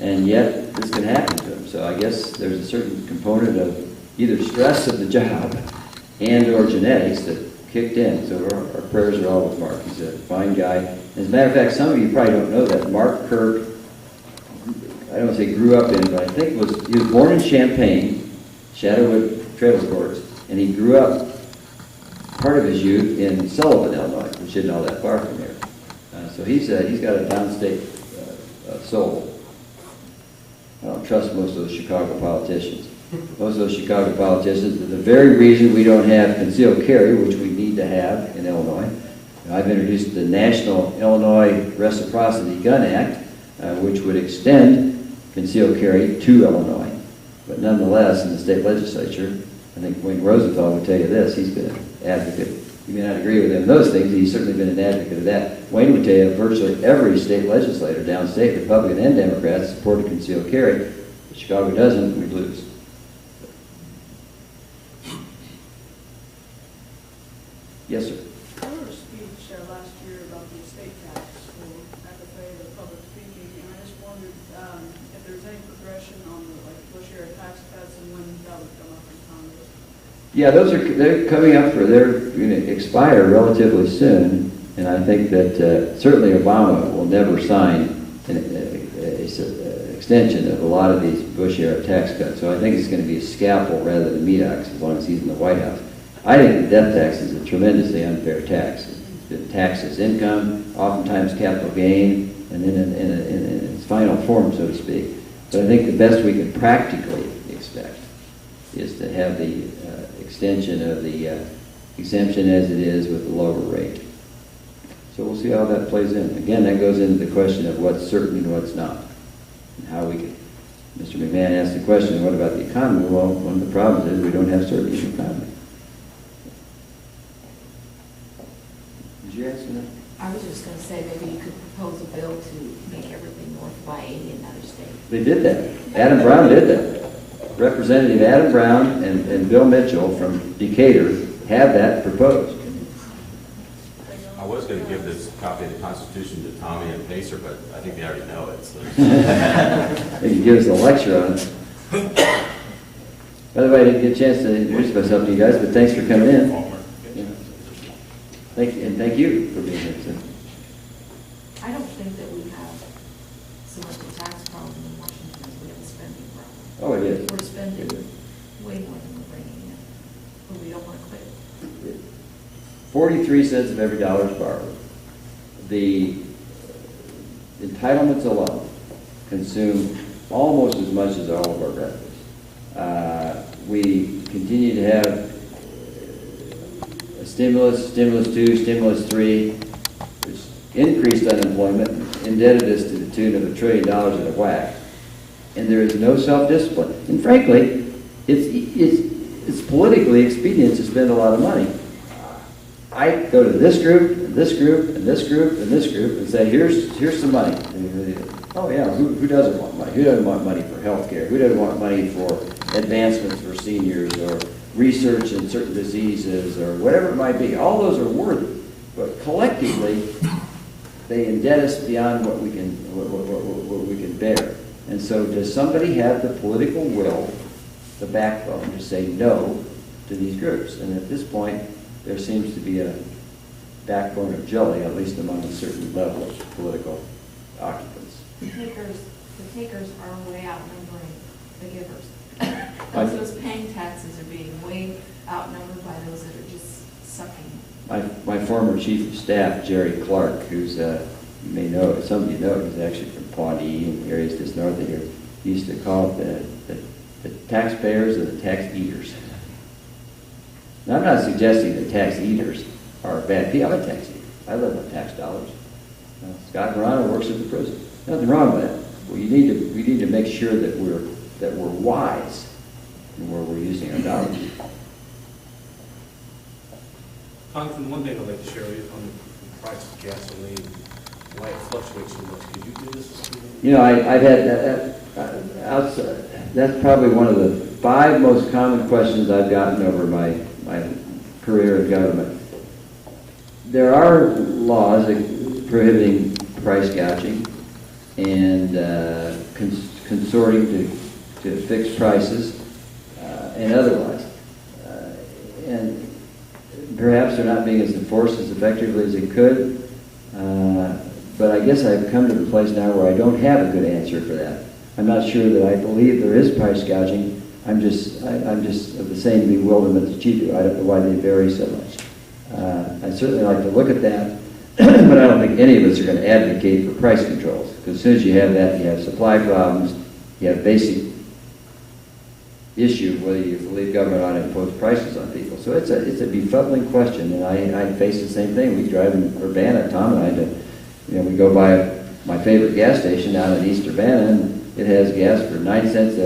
and yet this can happen to them. So I guess there's a certain component of either stress of the job and or genetics that kicked in. So our prayers are all with Mark. He's a fine guy. As a matter of fact, some of you probably don't know that Mark Kirk, I don't want to say grew up in, but I think he was born in Champaign, Shadowwood Trails Courts, and he grew up part of his youth in Sullivan, Illinois, which isn't all that far from here. So he's got a downstate soul. I don't trust most of those Chicago politicians. Most of those Chicago politicians, for the very reason we don't have concealed carry, which we need to have in Illinois. I've introduced the National Illinois Reciprocity Gun Act, which would extend concealed carry to Illinois. But nonetheless, in the state legislature, I think Wayne Rosenthal would tell you this, he's been an advocate. You may not agree with him in those things, he's certainly been an advocate of that. Wayne would tell you virtually every state legislator downstate, Republican and Democrats, supported concealed carry. If Chicago doesn't, we lose. Yes, sir. I heard a speech last year about the estate tax for FFA, the public speaking, and I just wondered if there's any progression on the Bush era tax cuts and when that would come up in Congress. Yeah, they're coming up for they're going to expire relatively soon, and I think that certainly Obama will never sign an extension of a lot of these Bush era tax cuts. So I think it's going to be a scalpel rather than meat axe as long as he's in the White House. I think the death tax is a tremendously unfair tax. It taxes income, oftentimes capital gain, and then in its final form, so to speak. But I think the best we can practically expect is to have the extension of the exemption as it is with the lower rate. So we'll see how that plays in. Again, that goes into the question of what's certain and what's not, and how we can. Mr. McMahon asked the question, what about the economy? Well, one of the problems is we don't have certainty in the economy. Did you answer that? I was just going to say maybe you could propose a bill to make everything north of I-80 another state. They did that. Adam Brown did that. Representative Adam Brown and Bill Mitchell from Decatur have that proposed. I was going to give this copy of the Constitution to Tommy and Pacer, but I think they already know it. So. They can give us a lecture on it. By the way, I didn't get a chance to introduce myself to you guys, but thanks for coming in. Yeah. Thank you, and thank you for being here too. I don't think that we have so much a tax problem in Washington as we have a spending problem. Oh, it is. We're spending way more than we're bringing in, but we don't want to quit. 43 cents of every dollar is borrowed. The entitlements alone consume almost as much as all of our revenues. We continue to have a stimulus 2, stimulus 3, which increased unemployment, indebted us to the tune of $1 trillion at a whack. And there is no self-discipline. And frankly, it's politically expedient to spend a lot of money. I go to this group, and this group, and this group, and this group, and say, here's some money. Oh yeah, who doesn't want money? Who doesn't want money for health care? Who doesn't want money for advancements for seniors or research in certain diseases or whatever it might be? All those are worthy, but collectively, they indent us beyond what we can bear. And so does somebody have the political will, the backbone, to say no to these groups? And at this point, there seems to be a backbone of jelly, at least among a certain level of political occupants. The takers are way outnumbering the givers. Those paying taxes are being way outnumbered by those that are just sucking. My former chief of staff, Jerry Clark, who's you may know, some of you know, he's actually from Pawnee and areas just north of here. He used to call it the taxpayers and the tax eaters. Now, I'm not suggesting that tax eaters are bad people. I'm a tax eater. I live on tax dollars. Scott Morano works at the prison. Nothing wrong with that. Well, we need to make sure that we're wise in where we're using our dollars. Congressman, one thing I'd like to share with you on the price of gasoline, why it fluctuates so much. Could you do this? You know, I've had that's probably one of the 5 most common questions I've gotten over my career in government. There are laws prohibiting price gouging, and resorting to fixed prices and otherwise. And perhaps they're not being as enforced as effectively as they could. But I guess I've come to the place now where I don't have a good answer for that. I'm not sure that I believe there is price gouging. I'm just of the same bewilderment that you do. I don't know why they vary so much. I'd certainly like to look at that, but I don't think any of us are going to advocate for price controls. Because as soon as you have that, you have supply problems, you have basic issue of whether you believe government ought to impose prices on people. So it's a befuddling question, and I face the same thing. We drive in Urbana, Tom and I, we go by my favorite gas station down in East Urbana, and it has gas for 9 cents,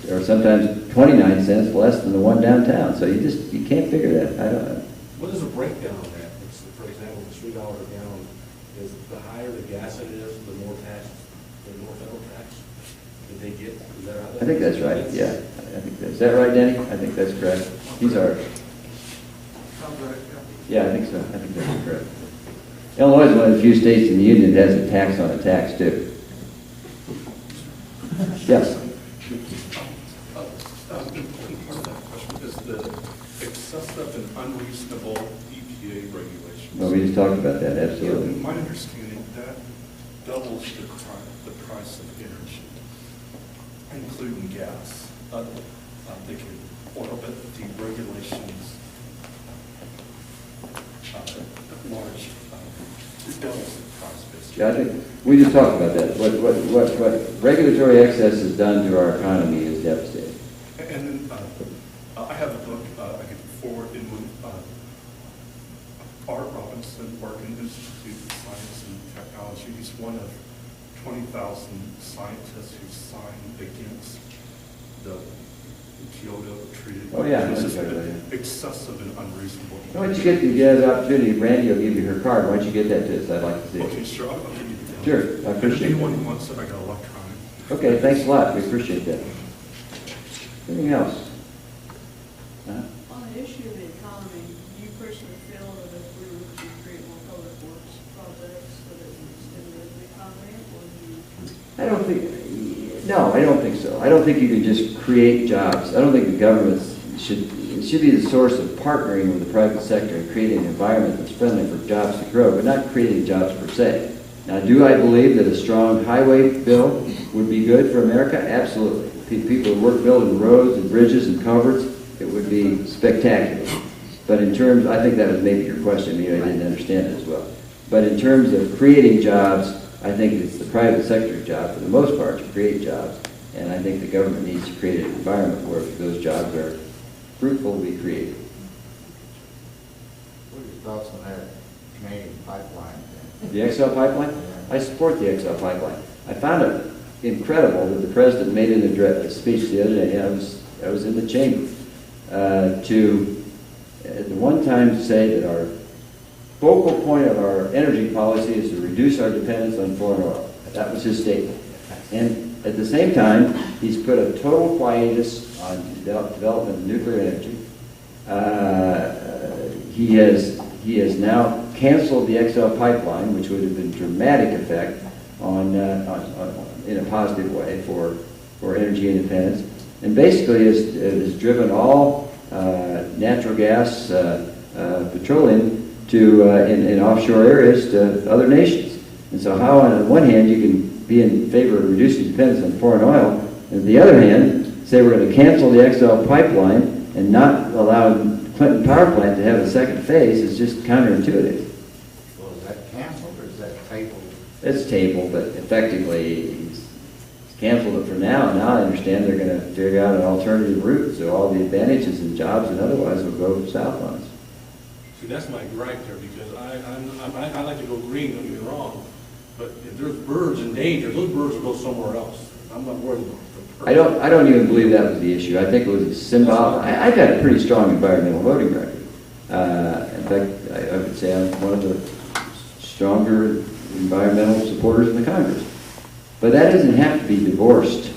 or sometimes 29 cents less than the one downtown. So you can't figure that. I don't know. What is the breakdown of that? For example, the $3 a gallon, is the higher the gas it is, the more tax, the more federal tax that they get? Is that how that? I think that's right, yeah. Is that right, Danny? I think that's correct. These are. Sounds right, Yeah, I think so. I think that's correct. Illinois is one of the few states in the union that has a tax on a tax, too. Yes? Part of that question is the excessive and unreasonable EPA regulations. Well, we just talked about that, absolutely. In my understanding, that doubles the price of energy, including gas. They can orbit the regulations large. It doubles the price basically. Yeah, I think we just talked about that. What regulatory excess has done to our economy is devastating. And then I have a book I could forward in with Art Robinson, Oregon Institute of Science and Technology. He's one of 20,000 scientists who signed against the Kyoto Treaty. Oh, yeah. This is That's right. excessive and unreasonable. Why don't you get the opportunity, Randy will give you her card. Why don't you get that to us? I'd like to see it. Okay, sure. I'll give you the Sure, I appreciate Anyone it. who wants it, I got electronic. Okay, thanks a lot. We appreciate that. Anything else? Huh? On the issue of the economy, do you personally feel that if we were to create more public works projects, that it would stimulate the economy, or do you? I don't think so. I don't think you can just create jobs. I don't think the government should be the source of partnering with the private sector and creating an environment that's friendly for jobs to grow, but not creating jobs per se. Now, do I believe that a strong highway bill would be good for America? Absolutely. People who work building roads and bridges and culverts, it would be spectacular. But in terms, I think that was maybe your question, maybe I didn't understand it as well. But in terms of creating jobs, I think it's the private sector's job, for the most part, to create jobs. And I think the government needs to create an environment where those jobs are fruitful to be created. What are your thoughts on that Canadian pipeline thing? The XL pipeline? I support the XL pipeline. I found it incredible that the president made an address, a speech the other day. I was in the chamber to at the one time say that our focal point of our energy policy is to reduce our dependence on foreign oil. That was his statement. And at the same time, he's put a total quietus on development of nuclear energy. He has now canceled the XL pipeline, which would have been a dramatic effect on in a positive way for energy independence, and basically has driven all natural gas, petroleum to in offshore areas to other nations. And so, how on the one hand you can be in favor of reducing dependence on foreign oil, and on the other hand say we're going to cancel the XL pipeline and not allow Clinton power plant to have a second phase is just counterintuitive. Well, is that canceled or is that tabled? It's tabled, but effectively he's canceled it for now. And now I understand they're going to figure out an alternative route, so all the advantages and jobs and otherwise will go south on us. See, that's my gripe there, because I like to go green, don't get me wrong, but if there's birds in danger, those birds will go somewhere else. I'm not worried about the birds. I don't even believe that was the issue. I think it was a symbolic. I've got a pretty strong environmental voting record. In fact, I would say I'm one of the stronger environmental supporters in the Congress. But that doesn't have to be divorced